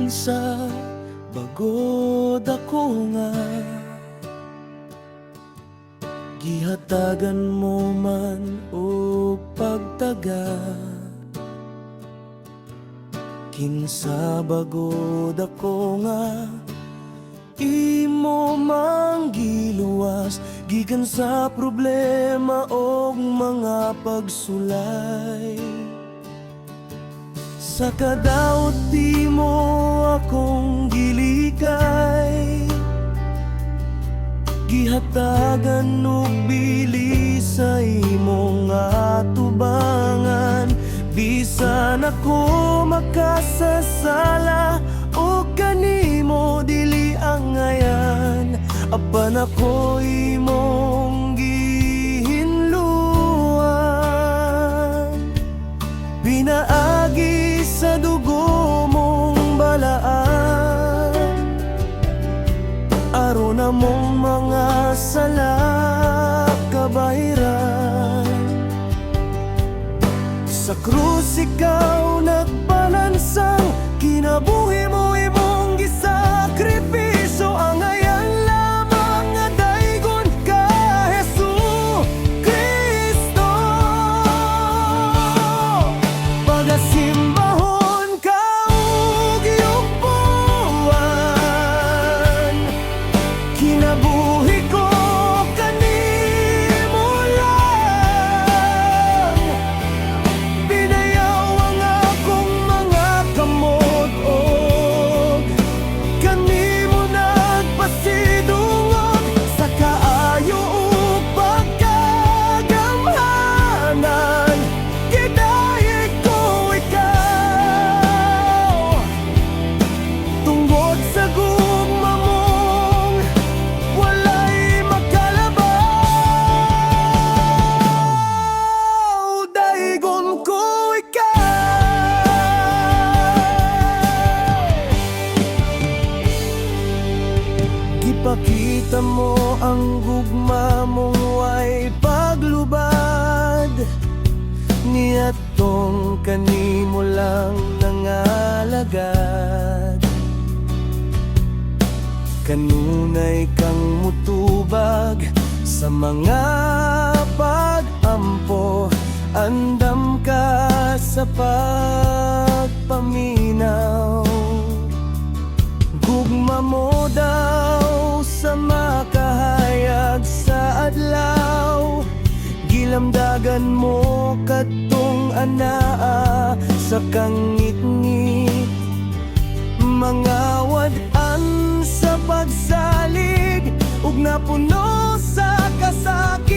kinsa bagod ako nga gihatagan mo man o pagtaga. Kinsa bagod ako nga imo mang giluwas gikan sa problema o mga pagsulay. Sa kadaot di mo akong gilikay, gihatagan og bili sa imong atubangan. Bisan ako makasasala o kanimo dili ang ngayan, apan ako imong gihinluan. Pinaagi sa dugo mong balaan, aron na mong mga sala kabahiran. Sa krus ikaw nagpanansang, kinabuhi mo imong gisakripisyo. Ang ngayon lamang nga daygon ka, Jesucristo. Pagasimbahon ka ug iyong buwan, kinabuhi ko kanimo lang. Binayaw ang akong mga kamot og kanimo nagpasidungog sa kaayo ug pagkagamhanan. Gidayeg ko ikaw tungod sa gugma mong walay makalabaw. Daygon ko ikaw. Gipakita mo ang gugma mong way paglubad, niadtong kanimo lang nangalagad. Kanunay kang mutubag sa mga pag-ampo, andam ka sa pagpaminaw. Gugma mo daw sa makahayag sa adlaw, gilamdagan mo kadtong anaa sa kangit-ngit. Mga wad-an sa pagsalig ug napuno sa kasakit.